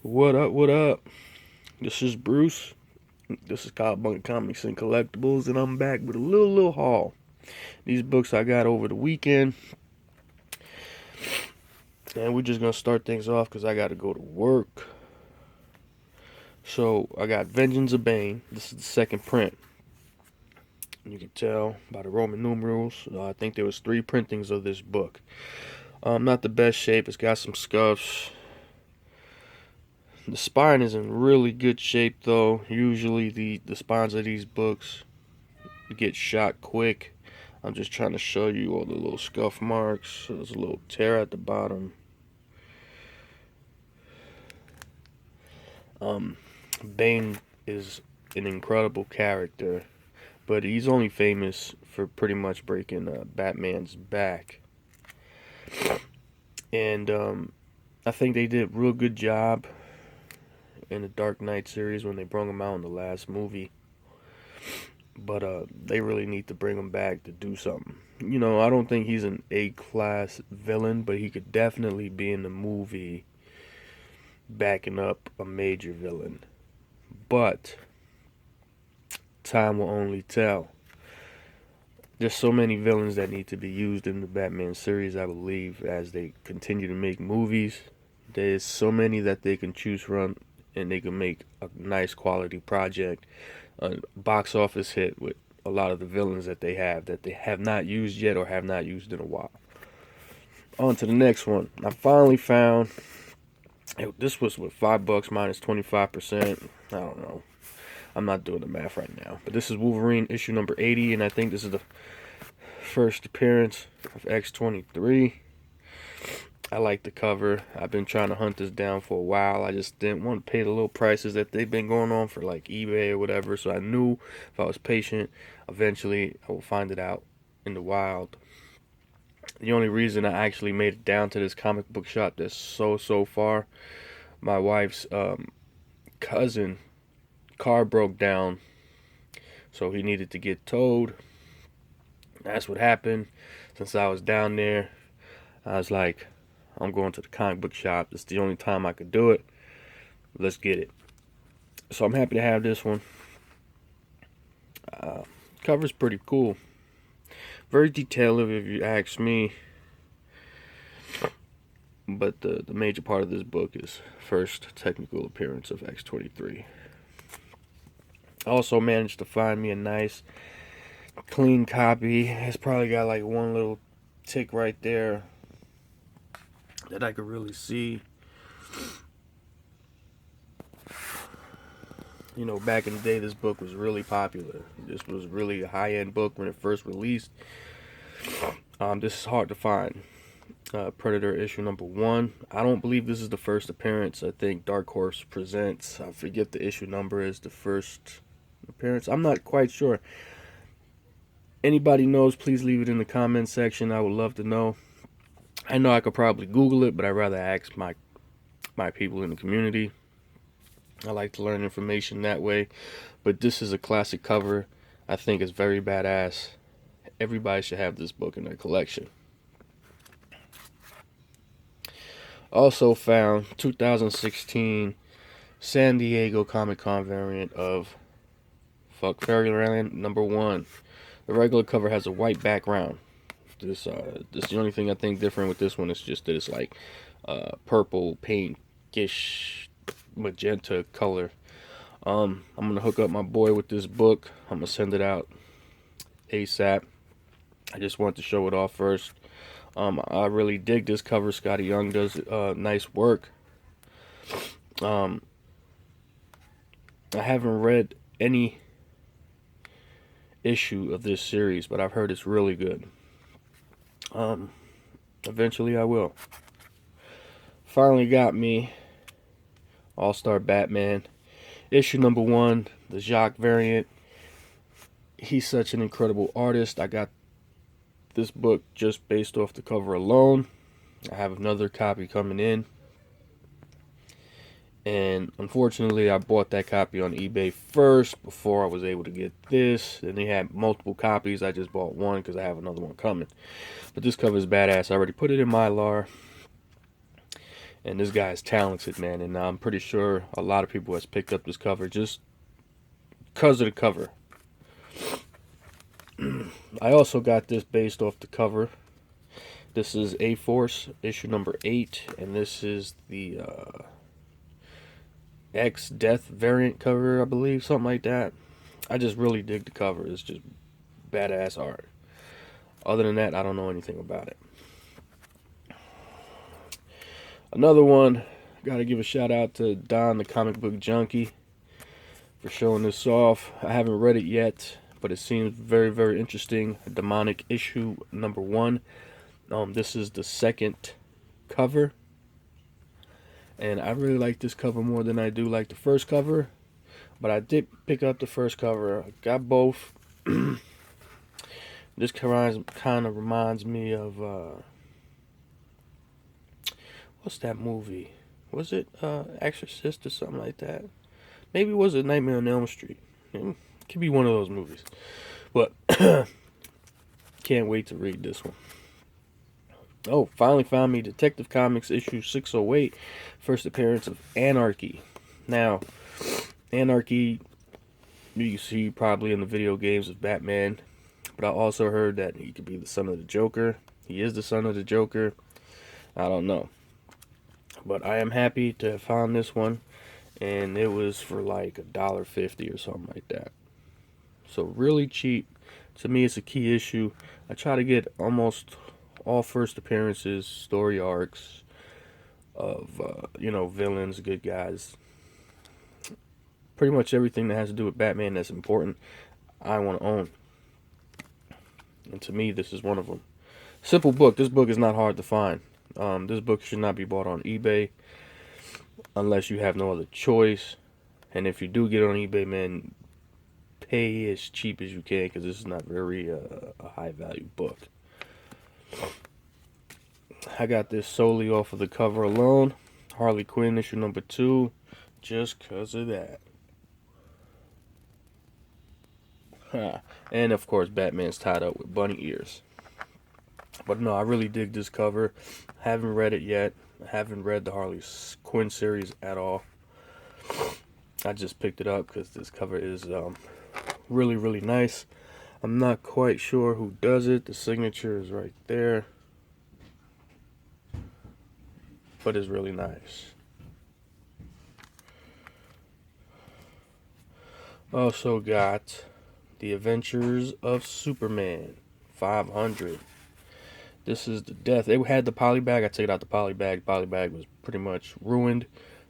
What up, what up? This is Bruce. This is Cowabunga Comics and Collectibles, and I'm back with a little haul. These books I got over the weekend, and we're just gonna start things off because I gotta go to work. So, I got Vengeance of Bane. This is the second print. You can tell by the Roman numerals. I think there was 3 printings of this book. Not the best shape. It's got some scuffs. The spine is in really good shape though. Usually the spines of these books get shot quick. I'm just trying to show you all the little scuff marks. There's a little tear at the bottom. Bane is an incredible character, but he's only famous for pretty much breaking Batman's back. And I think they did a real good job in the Dark Knight series when they brought him out in the last movie. But they really need to bring him back to do something. You know, I don't think he's an A-class villain, but he could definitely be in the movie backing up a major villain. But time will only tell. There's so many villains that need to be used in the Batman series, I believe, as they continue to make movies. There's so many that they can choose from, and they can make a nice quality project, a box office hit with a lot of the villains that they have not used yet or have not used in a while. On to the next one. I finally found, this was with $5 minus 25%. I don't know. I'm not doing the math right now. But this is Wolverine issue number 80, and I think this is the first appearance of X-23. I like the cover. I've been trying to hunt this down for a while. I just didn't want to pay the little prices that they've been going on for like eBay or whatever. So I knew if I was patient, eventually I will find it out in the wild. The only reason I actually made it down to this comic book shop that's so far, my wife's cousin car broke down, so he needed to get towed. That's what happened. Since I was down there, I was like, I'm going to the comic book shop. It's the only time I could do it. Let's get it. So I'm happy to have this one. Cover's pretty cool. Very detailed if you ask me. But the major part of this book is first technical appearance of X-23. I also managed to find me a nice clean copy. It's probably got like one little tick right there that I could really see. You know, back in the day, this book was really popular. This was really a high-end book when it first released. This is hard to find. Predator issue number 1. I don't believe this is the first appearance. I think Dark Horse presents. I forget the issue number is the first appearance. I'm not quite sure. Anybody knows, please leave it in the comment section. I would love to know. I know I could probably Google it, but I'd rather ask my people in the community. I like to learn information that way. But this is a classic cover. I think it's very badass. Everybody should have this book in their collection. Also found 2016 San Diego Comic-Con variant of Fuck Fairyland number 1. The regular cover has a white background. This is the only thing I think different with this one. Is just that it's like purple, pinkish, magenta color. I'm gonna hook up my boy with this book. I'm gonna send it out ASAP. I just wanted to show it off first. I really dig this cover. Scotty Young does nice work. I haven't read any issue of this series, but I've heard it's really good. Eventually I will. Finally got me All-Star Batman issue number 1, the Jacques variant. He's such an incredible artist. I got this book just based off the cover alone. I have another copy coming in, and unfortunately I bought that copy on eBay first before I was able to get this, and they had multiple copies. I just bought one because I have another one coming. But this cover is badass. I already put it in Mylar, And this guy is talented, man. And I'm pretty sure a lot of people has picked up this cover just because of the cover. I also got this based off the cover. This is A-Force issue number 8, and this is the X-Death variant cover, I believe, something like that. I just really dig the cover. It's just badass art. Other than that, I don't know anything about it. Another one, gotta give a shout out to Don the Comic Book Junkie for showing this off. I haven't read it yet, but it seems very, very interesting. Demonic issue number 1. This is the second cover, and I really like this cover more than I do like the first cover, but I did pick up the first cover. I got both. This kind of reminds me of what's that movie? Was it Exorcist or something like that? Maybe it was a Nightmare on Elm Street. It could be one of those movies, but can't wait to read this one. Oh, finally found me Detective Comics issue 608, first appearance of Anarchy. Now, Anarchy, you see probably in the video games of Batman, but I also heard that he could be the son of the Joker. He is the son of the Joker. I don't know. But I am happy to have found this one, and it was for like $1.50 or something like that. So really cheap. To me, it's a key issue. I try to get almost all first appearances, story arcs of villains, good guys. Pretty much everything that has to do with Batman that's important, I want to own. And to me, this is one of them. Simple book. This book is not hard to find. This book should not be bought on eBay unless you have no other choice. And if you do get it on eBay, man, pay as cheap as you can, because this is not very a high value book. I got this solely off of the cover alone. Harley Quinn issue number 2, just because of that. And of course, Batman's tied up with bunny ears. But no, I really dig this cover. Haven't read it yet. I haven't read the Harley Quinn series at all. I just picked it up because this cover is really, really nice. I'm not quite sure who does it. The signature is right there. But it's really nice. Also got The Adventures of Superman 500. This is the death. They had the poly bag. I took it out the poly bag. Poly bag was pretty much ruined,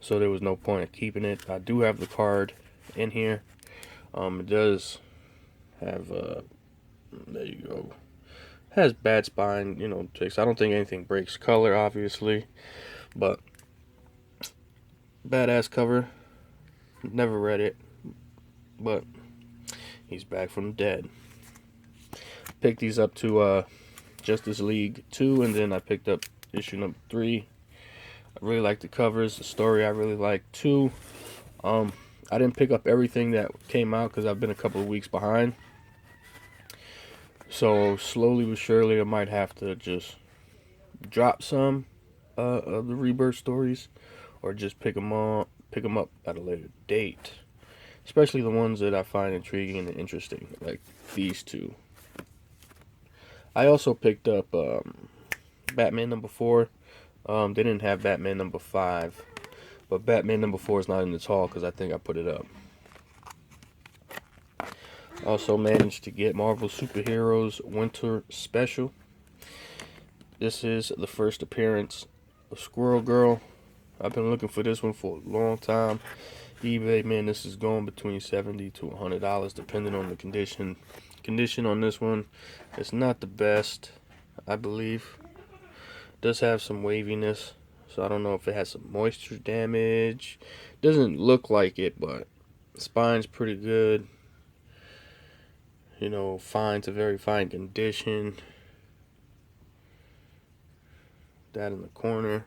so there was no point in keeping it. I do have the card in here. It does have there you go. It has bad spine, tricks. I don't think anything breaks color, obviously, but badass cover. Never read it, but he's back from the dead. Picked these up to Justice League 2, and then I picked up issue number 3. I really like the covers. The story I really like too. I didn't pick up everything that came out because I've been a couple of weeks behind. So slowly but surely I might have to just drop some of the Rebirth stories, or just pick them up at a later date. Especially the ones that I find intriguing and interesting, like these two. I also picked up Batman number 4. They didn't have Batman number 5, but Batman number 4 is not in this haul because I think I put it up. Also managed to get Marvel Superheroes Winter Special. This is the first appearance of Squirrel Girl. I've been looking for this one for a long time. eBay, man, this is going between $70 to $100 depending on the condition. Condition on this one, it's not the best, I believe. It does have some waviness, so I don't know if it has some moisture damage. Doesn't look like it, but the spine's pretty good. Fine to very fine condition. That in the corner.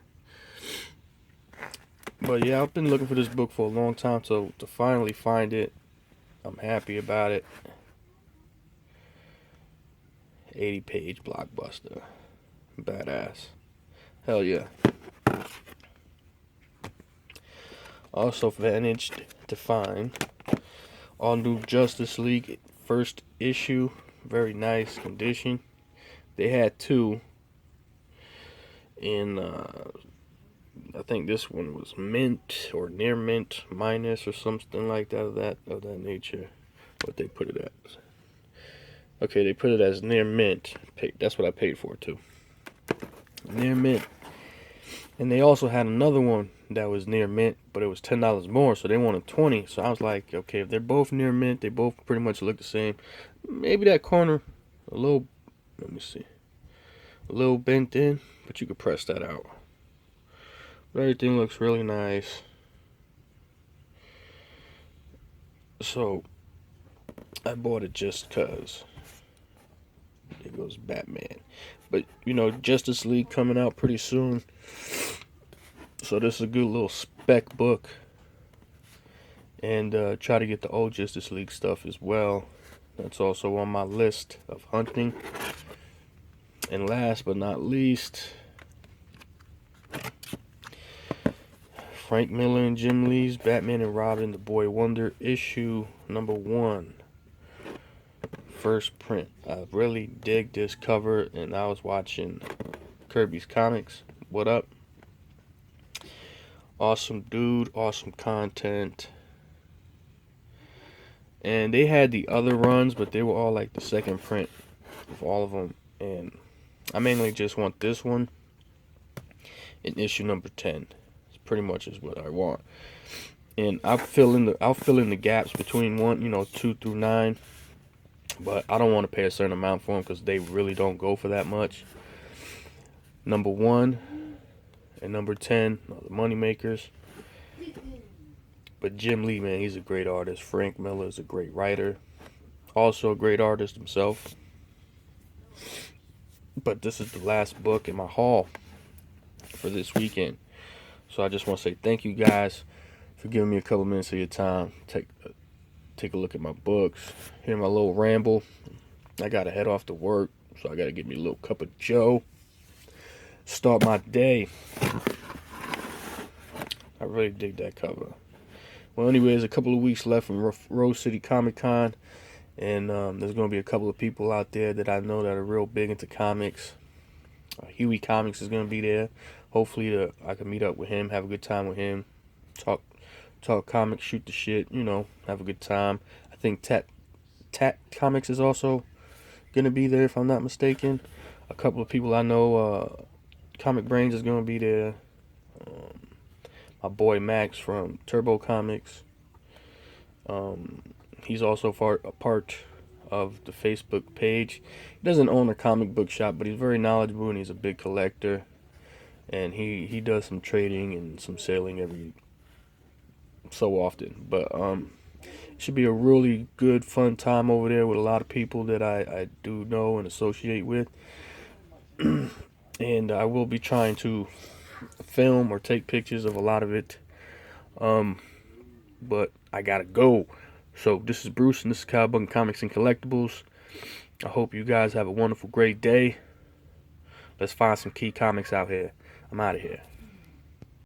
But yeah, I've been looking for this book for a long time, so to finally find it, I'm happy about it. 80-page blockbuster. Badass. Hell yeah. Also managed to find all new Justice League first issue, very nice condition. They had two in I think this one was mint or near mint minus or something like that of that nature. What they put it at? Okay, they put it as near mint. That's what I paid for too. Near mint. And they also had another one that was near mint, but it was $10 more, so they wanted 20. So I was like, okay, if they're both near mint, they both pretty much look the same. Maybe that corner a little, let me see, a little bent in, but you could press that out. But everything looks really nice. So I bought it just cause. There goes Batman. But you know, Justice League coming out pretty soon. So this is a good little spec book. And try to get the old Justice League stuff as well. That's also on my list of hunting. And last but not least, Frank Miller and Jim Lee's Batman and Robin, The Boy Wonder, issue number 1. First print. I really dig this cover, and I was watching Kirby's Comics. What up? Awesome dude, awesome content. And they had the other runs, but they were all like the second print of all of them. And I mainly just want this one in issue number 10. It's pretty much is what I want. And I'll fill in the gaps between 2 through 9. But I don't want to pay a certain amount for them because they really don't go for that much. Number 1 and number 10 are the money makers. But Jim Lee, man, he's a great artist. Frank Miller is a great writer. Also a great artist himself. But this is the last book in my haul for this weekend. So I just want to say thank you guys for giving me a couple minutes of your time. Take a look at my books. Hear my little ramble. I got to head off to work. So I got to get me a little cup of joe. Start my day. I really dig that cover. Well, anyways, a couple of weeks left from Rose City Comic Con, and there's going to be a couple of people out there that I know that are real big into comics. Huey Comics is going to be there. Hopefully I can meet up with him, have a good time with him, talk comics, shoot the shit, have a good time. I think Tat Comics is also going to be there, if I'm not mistaken. A couple of people I know, Comic Brains is going to be there. My boy Max from Turbo Comics. He's also a part of the Facebook page. He doesn't own a comic book shop, but he's very knowledgeable and he's a big collector. And he does some trading and some selling every so often. But it should be a really good, fun time over there with a lot of people that I do know and associate with. And I will be trying to film or take pictures of a lot of it, but I gotta go. So this is Bruce and this is Cowabunga Comics and Collectibles. I hope you guys have a wonderful, great day. Let's find some key comics out here. I'm out of here.